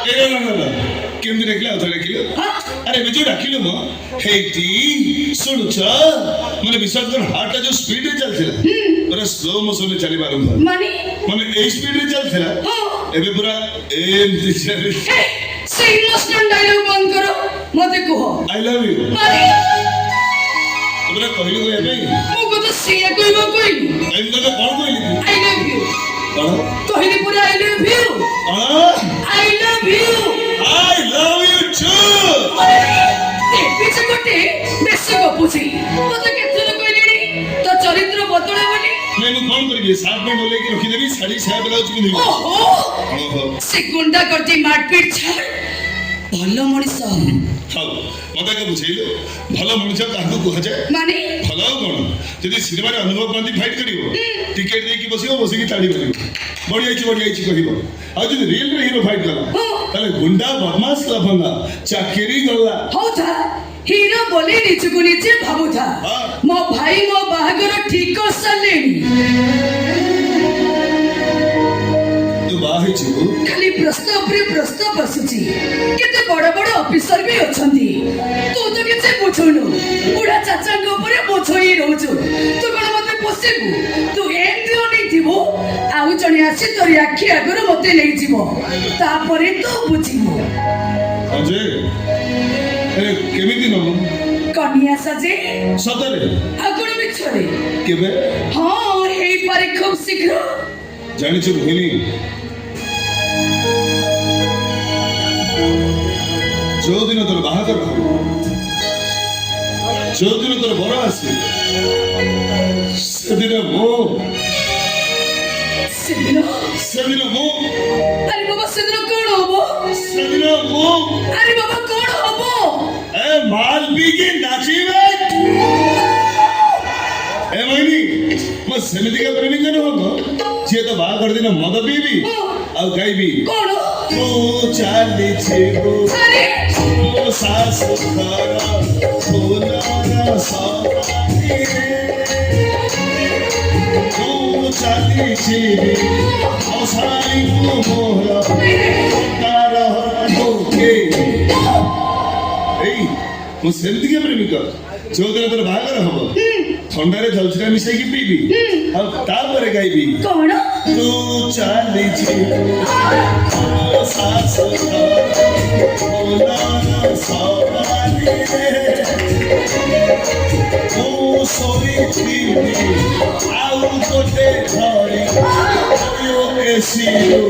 କେମିତି ଡାକିଲେ ଆଉ ଥରେ ଡାକିଲେ ଆରେ ଏବେ ଯୋଉ ଡାକିଲୁ ମ ହେଇଟି ଶୁଣୁଛ ମାନେ ବିଶ୍ୱାସ କର ହାର୍ଟ ଟା ଯୋଉ ସ୍ପିଡ୍ ରେ ଚାଲିଥିଲା ପୁରା ସ୍ଲୋ ମୋସନ ରେ ଚାଲିବା ଆରମ୍ଭ ମାନେ ମାନେ ଏଇ ସ୍ପିଡ୍ ରେ ଚାଲିଥିଲା ଏବେ ପୁରା ଏମିତି ଚାଲି ସେ ଇମୋଶନାଲ ଡାୟଲଗ ବନ୍ଦ କର ମତେ କୁହ ଆଇ ଲଭ୍ ୟୁ ମାନେ ପୁରା କହିଲୁ କହିବା ପାଇଁ ମୁଁ କଥା ସେଇଆ କହିବ କହିଲି ଏମିତି କଣ କହିଲି ଆଇ ଲଭ୍ ୟୁ କଣ କହିଲି ପୁରା ଆଇ ଲଭ୍ ୟୁ କଣ I love you I love you too ପିଛେ ଗୋଟେ ବେଶୀ ଗପୁଛି ମତେ କେତେଥର କହିଲେଣି ତୋ ଚରିତ୍ର ବଦଳେ ବୋଲି ନାଇଁ ମୁଁ କଣ କରିବି ସାର୍ଟ ପ୍ୟାଣ୍ଟ ଓହ୍ଲେଇକି ରଖିଦେବି ଶାଢୀ ସାୟା ବ୍ଲାଉଜ ପିନ୍ଧିବି ଓହୋ ସେ ଗୁଣ୍ଡା କରିଛି ମାରପିଟ ଛାଡ ଭଲ ମଣିଷ ହଉ ମତେ ଏକା ବୁଝେଇଲୁ ଭଲ ମଣିଷ କାହାକୁ କୁହାଯାଏ ମାନେ ଭଲ ଆଉ କଣ ଯଦି ସିନେମାରେ ଅନୁଭବ କ୍ରାନ୍ତି ଫାଇଟ୍ କରିବ ଟିକେଟ ଦେଇକି ବସିବ ବସିକି ତାଳି ମାରିବ ବଢିଯାଇଛି କହିବ ଆଉ ଯଦି ରିଏଲ ରେ ହିରୋ ଫାଇଟ୍ କଲା ତାହେଲେ ଗୁଣ୍ଡା ବଦମାସ ଲଫଙ୍ଗା ଚାକିରି ଗଲା ହଉ ଥା ହିରୋ ବୋଲି ନିଜକୁ ନିଜେ ଭାବୁଥା ମୋ ଭାଇ ମୋ ବାହାଘର ଠିକ କରିସାରିଲେଣି ତୁ ବାହା ହେଇଛୁ ଖାଲି ପ୍ରସ୍ତାବ ଉପରେ ପ୍ରସ୍ତାବ ଆସୁଛି କେତେ ବଡ ବଡ ଅଫିସର ବି ଅଛନ୍ତି ତୁ ତ କିଛି ବୁଝୁନୁ ବୁଢା ଚାଚାଙ୍କ ଉପରେ ବୋଝ ହେଇ ରହୁଛୁ ତୁ କଣ ମତେ ପୋଷିବୁ ତୁ ଏମିତି ଅନେଇଥିବୁ ଆଉ ଜଣେ ଆସି ତୋରି ଆଖି ଆଗରୁ ମତେ ନେଇଯିବ ତାପରେ ତୁ ବୁଝିବୁ ଅଜୟ କେମିତି ନବ କନିଆ ସାଜେ ସତରେ ଆଉ କଣ ମିଛରେ କେବେ ହଁ ହେଇପାରେ ଖୁବ ଶୀଘ୍ର ଜାଣିଛୁ ଭୂମି ଯୋଉଦିନ ତୋର ବାହାଘର ହବ ଯୋଉଦିନ ତୋର ବର ଆସିବ ସେଦିନ ମୁଁ ସେଦିନ ଆରେ ବାବା ସେଦିନ କଣ ହବ ସେଦିନ ମୁଁ ଆରେ ବାବା କଣ ହବ ଏ ମାଲ ପିଇକି ନାଚିବେ ଏ ମାଇନି ମୁଁ ସେମିତିକା ପ୍ରେମିକ ନୁହଁ ଯିଏ ତ ବାହାଘର ଦିନ ମଦ ପିଇବି ଆଉ ଗାଇବି କଣ ତୁ ଚାଲିଛି ମୋ ଶାଶୁ ଘର ଫୁଲର ସବାରିରେ ତୁ ଚାଲିଛି ମୋ ସାଇକୁ ମୋର ତାର ଏଇ ମୁଁ ସେମିତିକା ପ୍ରେମିକ ଯୋଉଦିନ ତୋର ବାହାଘର ହବ ଥଣ୍ଡାରେ ଝଲସିରା ମିଶେଇକି ପିଇବି ଆଉ ତାପରେ ଗାଇବି କଣ ତୁ ଚାଲିଛି ମୋ ଶାଶୁ ଘର ସବାରିରେ ମୁଁ ଶୋଇଥିବି ଆଉ ଗୋଟେ ଘରେ ଏସି